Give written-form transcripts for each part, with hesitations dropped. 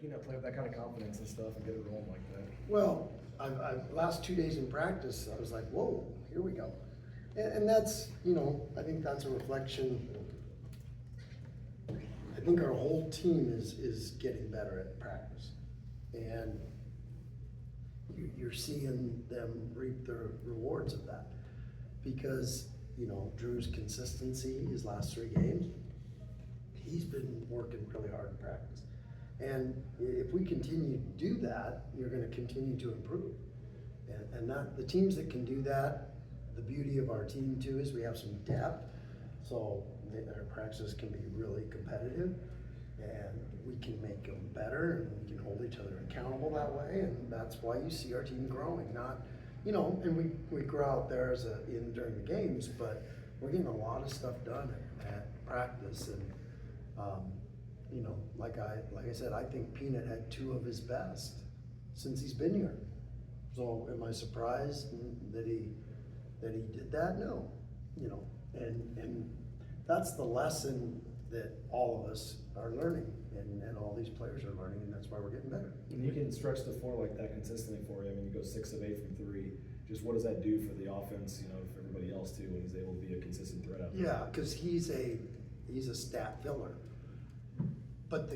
Peanut play with that kind of confidence and stuff and get it rolling like that? Well, I've last 2 days in practice, I was like, whoa, here we go. And that's, I think that's a reflection. I think our whole team is getting better at practice. And you're seeing them reap the rewards of that. Because, Drew's consistency his last 3 games, he's been working really hard in practice. And if we continue to do that, you're going to continue to improve. And that the teams that can do that, the beauty of our team too is we have some depth. So our practices can be really competitive, and we can make them better, and we can hold each other accountable that way. And that's why you see our team growing. Not, and we grow out there during the games, but we're getting a lot of stuff done at practice. And like I said, I think Peanut had 2 of his best since he's been here. So am I surprised that he did that? No, and that's the lesson that all of us are learning, and all these players are learning, and that's why we're getting better. And you can stretch the floor like that consistently for you. I mean, you go 6 of 8 from 3. Just what does that do for the offense, for everybody else too, when he's able to be a consistent threat out there? Yeah, because he's a stat filler, but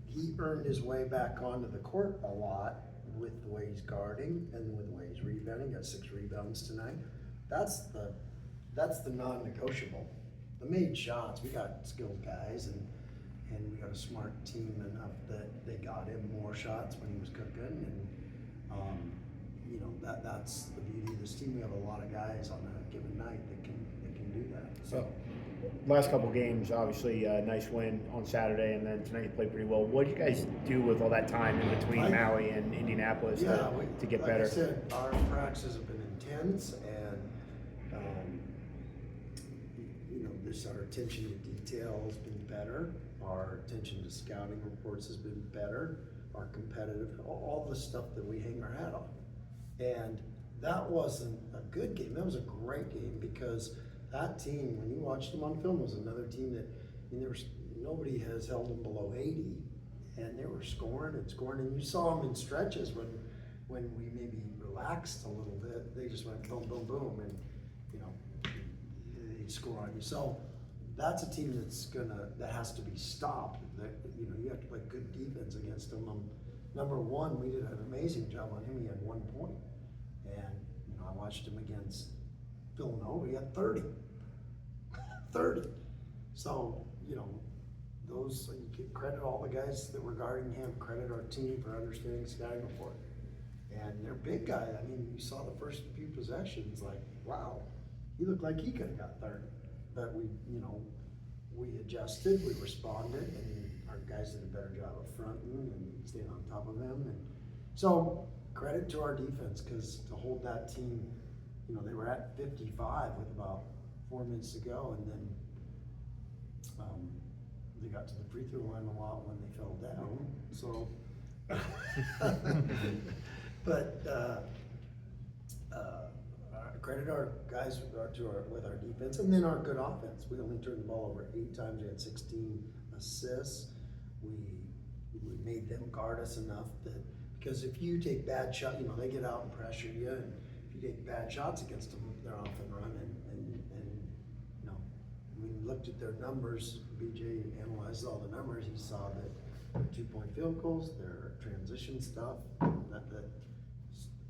he earned his way back onto the court a lot with the way he's guarding and with the way he's rebounding. Got 6 rebounds tonight. That's the non-negotiable. The made shots, we got skilled guys, and we got a smart team enough that they got him more shots when he was cooking, and that's the beauty of this team. We have a lot of guys on a given night that can do that. So last couple games, obviously a nice win on Saturday, and then tonight you played pretty well. What do you guys do with all that time in between Maui and Indianapolis to get better? Like I said, our practices have been intense, and our attention to detail has been better. Our attention to scouting reports has been better. Our competitive, all the stuff that we hang our hat on. And that wasn't a good game. That was a great game, because that team, when you watched them on film, was another team that, nobody has held them below 80, and they were scoring and scoring. And you saw them in stretches when we maybe relaxed a little bit. They just went boom, boom, boom, and they score on you. So that's a team that has to be stopped. You have to play good defense against them. Number 1, we did an amazing job on him. He had 1 point, and I watched him against Villanova. He had 30. 30. So those, you can credit all the guys that were guarding him. Credit our team for understanding scouting report. And they're big guys. I mean, you saw the first few possessions, like, wow, he looked like he could have got 30. But we adjusted, we responded, and our guys did a better job of fronting and staying on top of him. And so credit to our defense, because to hold that team, they were at 55 with about 4 minutes to go, and then they got to the free throw line a lot when they fell down. So, but credit our guys with our defense, and then our good offense. We only turned the ball over 8 times. We had 16 assists. We made them guard us enough that, because if you take bad shots, they get out and pressure you, and if you take bad shots against them, they're off and running. And we looked at their numbers. BJ analyzed all the numbers. He saw that their 2-point field goals, their transition stuff, that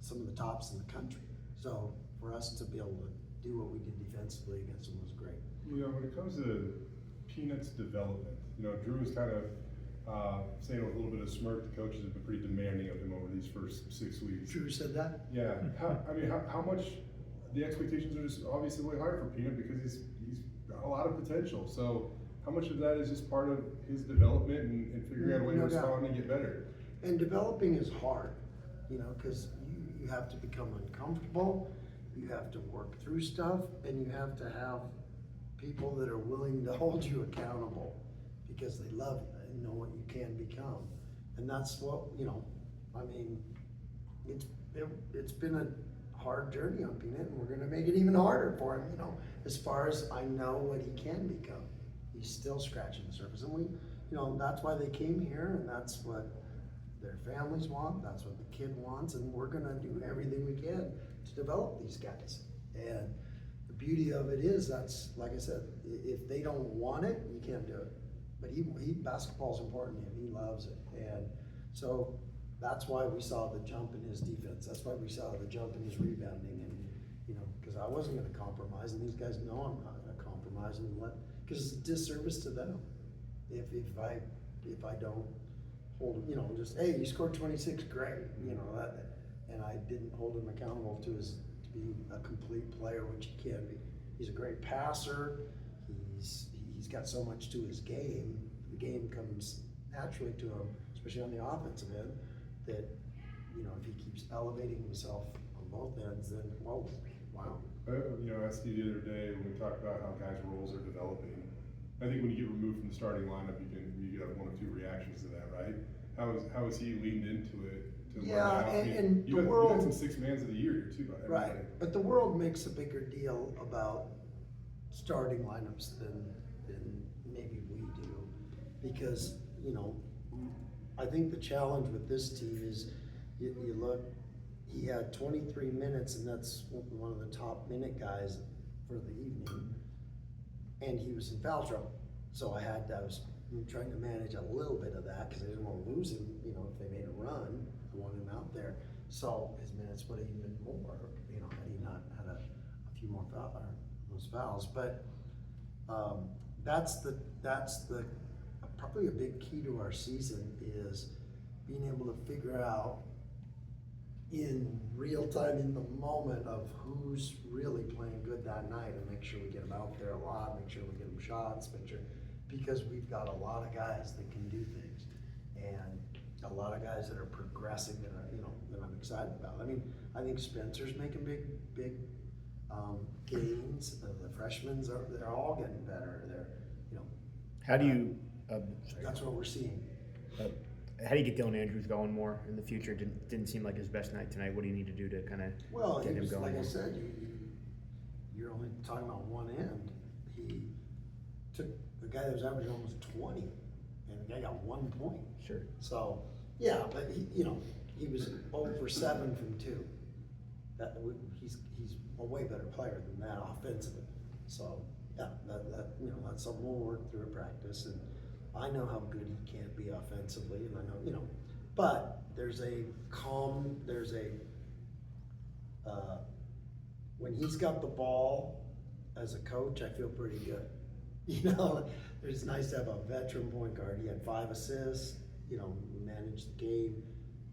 some of the tops in the country. So for us to be able to do what we did defensively against them was great. When it comes to Peanut's development, Drew was kind of saying with a little bit of smirk, the coaches have been pretty demanding of him over these first 6 weeks. Drew said that? Yeah. How much, the expectations are just obviously way higher for Peanut, because he's got a lot of potential. So how much of that is just part of his development and figuring out a way to respond and get better? And developing is hard, because you have to become uncomfortable. You have to work through stuff, and you have to have people that are willing to hold you accountable, because they love you and know what you can become. And that's what, it's been a hard journey on Peanut, and we're going to make it even harder for him, as far as I know what he can become. He's still scratching the surface, and you know, that's why they came here, and that's what their families want, that's what the kid wants, and we're gonna do everything we can to develop these guys. And the beauty of it is, that's, like I said, if they don't want it, you can't do it. But basketball's important to him, he loves it, and so that's why we saw the jump in his defense, that's why we saw the jump in his rebounding, and, you know, because I wasn't gonna compromise, and these guys know I'm not gonna compromise, and because it's a disservice to them. If I don't hold, you know, just, hey, you scored 26, great, you know, that, and I didn't hold him accountable to be a complete player, which he can be. He's a great passer, he's got so much to his game, the game comes naturally to him, especially on the offensive end, that, you know, if he keeps elevating himself on both ends, then, whoa, wow. You know, I asked you the other day when we talked about how guys' roles are developing. I think when you get removed from the starting lineup, you get one of two reactions to that, right? How has he leaned into it? Yeah, and you the got world, some six mans of the year here too, right? But the world makes a bigger deal about starting lineups than maybe we do, because, you know, I think the challenge with this team is you look. He had 23 minutes, and that's one of the top minute guys for the evening, and he was in foul trouble. So I was trying to manage a little bit of that because I didn't want to lose him. You know, if they made a run, I wanted him out there. So his minutes would have even been more, you know, had he not had a few more those fouls. But that's probably a big key to our season is being able to figure out in real time, in the moment, of who's really playing good that night, and make sure we get them out there a lot, make sure we get them shots, because we've got a lot of guys that can do things, and a lot of guys that are progressing that I'm excited about. I mean, I think Spencer's making big gains. The freshmen they're all getting better. How do you? That's what we're seeing. How do you get Dylan Andrews going more in the future? Didn't seem like his best night tonight. What do you need to do to kind of get him going? Like more? I said, you're only talking about one end. He took the guy that was averaging almost 20, and the guy got 1 point. Sure. So yeah, but he was 0 for 7 from 2. He's a way better player than that offensively. So yeah, that's something we'll work through at practice, and I know how good he can be offensively, and I know, but there's a when he's got the ball as a coach, I feel pretty good. It's nice to have a veteran point guard. He had 5 assists, managed the game,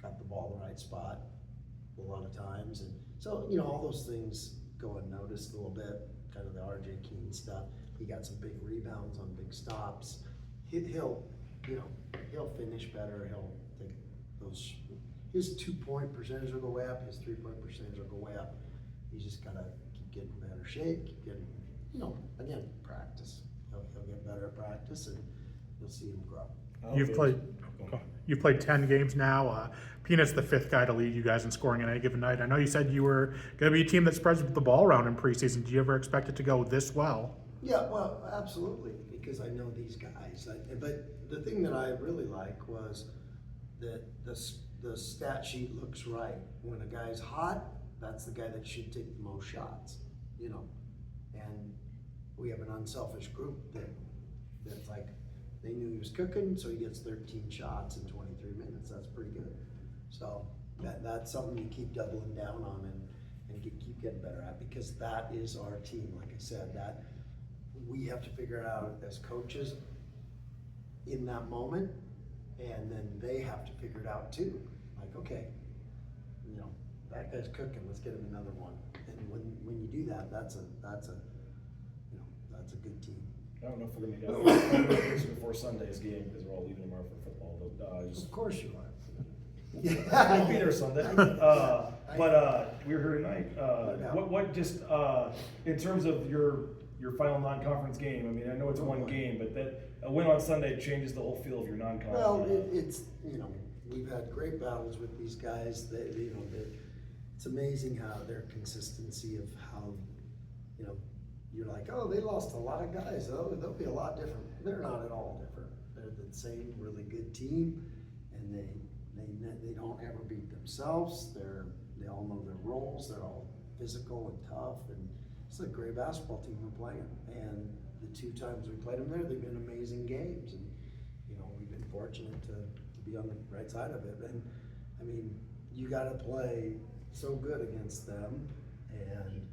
got the ball in the right spot a lot of times, and so, all those things go unnoticed a little bit, kind of the RJ Keene stuff. He got some big rebounds on big stops. He'll finish better. He'll take those. His 2-point percentage will go way up. His 3-point percentage will go way up. He's just gotta keep getting in better shape. Keep getting, again, practice. He'll get better at practice, and you'll see him grow. You've played 10 games now. Peanut's the 5th guy to lead you guys in scoring on any given night. I know you said you were going to be a team that spreads the ball around in preseason. Do you ever expect it to go this well? Yeah, well, absolutely, because I know these guys. But the thing that I really like was that the stat sheet looks right. When a guy's hot, that's the guy that should take the most shots, And we have an unselfish group that's like, they knew he was cooking, so he gets 13 shots in 23 minutes. That's pretty good. So that's something you keep doubling down on and keep getting better at, because that is our team. Like I said, that we have to figure it out as coaches in that moment, and then they have to figure it out too. Like, okay, that guy's cooking. Let's get him another one. And when you do that, that's a good team. I don't know if we're going to get before Sunday's game because we're all leaving tomorrow for football. But of course you are. I'll be there Sunday. But we're here tonight. What just in terms of your final non-conference game? I mean, I know it's one game, but that a win on Sunday changes the whole feel of your non-conference. Well, it's we've had great battles with these guys. It's amazing how their consistency of how you're like, oh, they lost a lot of guys. They'll be a lot different. They're not at all different. they're the same really good team, and they don't ever beat themselves. They all know their roles. They're all physical and tough, and it's a great basketball team we're playing. And the 2 times we played them there, they've been amazing games, and we've been fortunate to be on the right side of it. And I mean, you got to play so good against them, and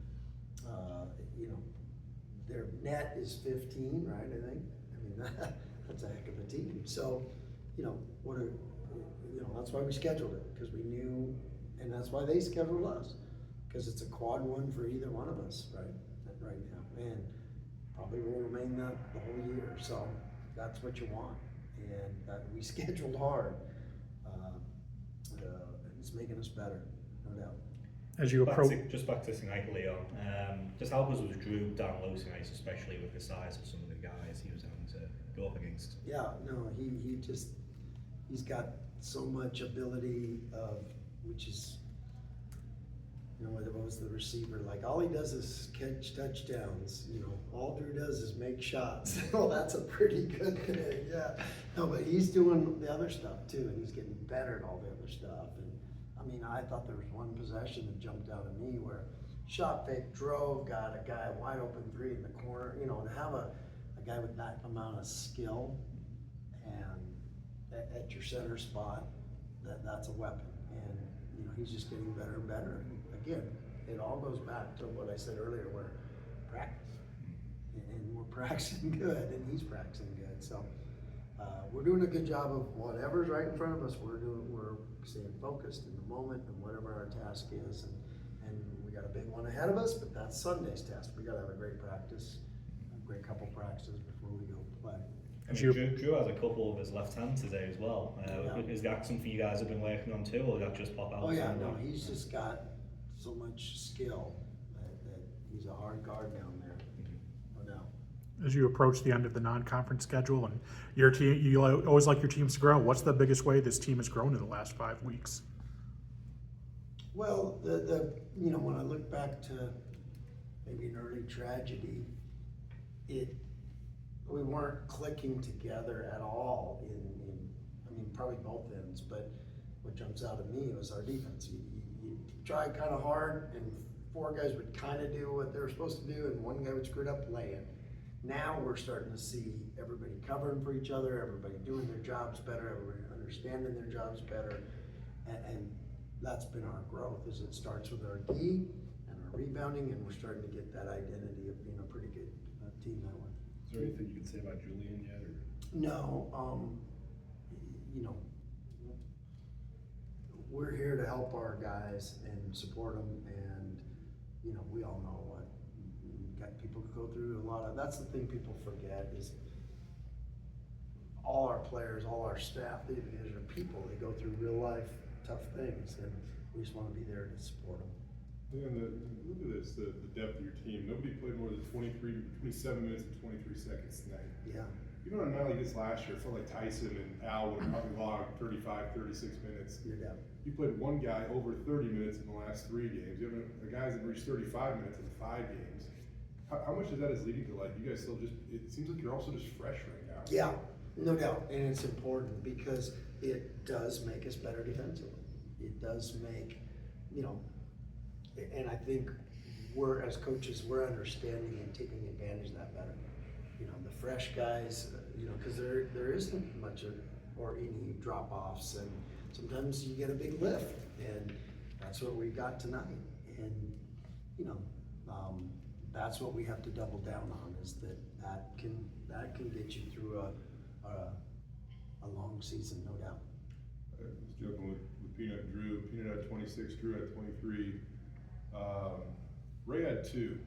their net is 15, right? I think. I mean, that's a heck of a team. So, that's why we scheduled it, because we knew, and that's why they scheduled us, because it's a quad 1 for either one of us, right now, and probably will remain that the whole year. So that's what you want, and that we scheduled hard. It's making us better, no doubt. As you approach, just back to tonight, Leon. Just how good was Drew down low tonight, especially with the size of some of the guys he was having to go up against? Yeah, no, he's got so much ability which is, what was the receiver like? All he does is catch touchdowns. All Drew does is make shots. Well, that's a pretty good thing. Yeah, no, but he's doing the other stuff too, and he's getting better at all the other stuff. And I mean, I thought there was one possession that jumped out at me where shot fake, drove, got a guy wide open 3 in the corner. To have a guy with that amount of skill and at your center spot, that's a weapon. And he's just getting better and better. And again, it all goes back to what I said earlier, where practice, and we're practicing good, and he's practicing good. So we're doing a good job of whatever's right in front of us. We're staying focused in the moment and whatever our task is, and we got a big one ahead of us, but that's Sunday's task. We got to have a great practice, a great couple practices before we go play. I mean, Drew has a couple of his left hand today as well. Yeah. Is that something you guys have been working on too, or did that just pop out? Oh yeah, no, he's just got so much skill that he's a hard guard down there. No doubt. as you approach the end of the non-conference schedule, and your team, you always like your teams to grow. What's the biggest way this team has grown in the last 5 weeks? Well, when I look back to maybe an early tragedy, we weren't clicking together at all in probably both ends, but what jumps out at me was our defense. You tried kind of hard, and 4 guys would kind of do what they were supposed to do, and 1 guy would screw it up laying. Now we're starting to see everybody covering for each other, everybody doing their jobs better, everybody understanding their jobs better, and that's been our growth. Is it starts with our D and our rebounding, and we're starting to get that identity of being a pretty good team that way. Is there anything you can say about Julian yet? Or? No, we're here to help our guys and support them, and we all know what people go through a lot of. That's the thing people forget is all our players, all our staff, these are people. They go through real life tough things, and we just want to be there to support them. Yeah, and look at this, the depth of your team. Nobody played more than 27 minutes and 23 seconds tonight. Yeah. Even on a night like this last year, it felt like Tyson and Al would have probably logged 35, 36 minutes. You're down. You played 1 guy over 30 minutes in the last 3 games. You have a guys that reached 35 minutes in 5 games. How much of that is leading to, like, you guys still just, it seems like you're also just fresh right now. Yeah, no doubt, and it's important because it does make us better defensively. It does make, and I think we're, as coaches, we're understanding and taking advantage of that better. The fresh guys, because there isn't much or any drop-offs, and sometimes you get a big lift, and that's what we got tonight. And, that's what we have to double down on, is that can get you through a long season, no doubt. I was joking with Peanut and Drew. Peanut had 26, Drew had 23. Ray had 2.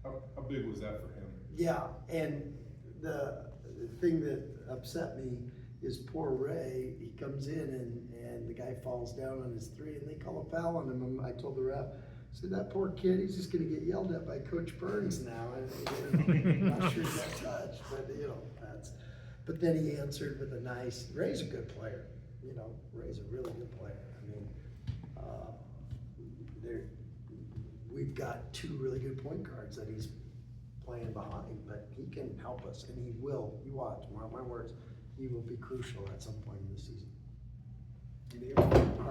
How big was that for him? Yeah, and the thing that upset me is poor Ray. He comes in and the guy falls down on his 3, and they call a foul on him. And I told the ref, I said, that poor kid, he's just going to get yelled at by Coach Burns now. I'm not sure he got touched, but that's. But then he answered with a nice. Ray's a good player. Ray's a really good player. I mean, we've got 2 really good point guards that he's playing behind, but he can help us, and he will. You watch, mark my words, he will be crucial at some point in the season.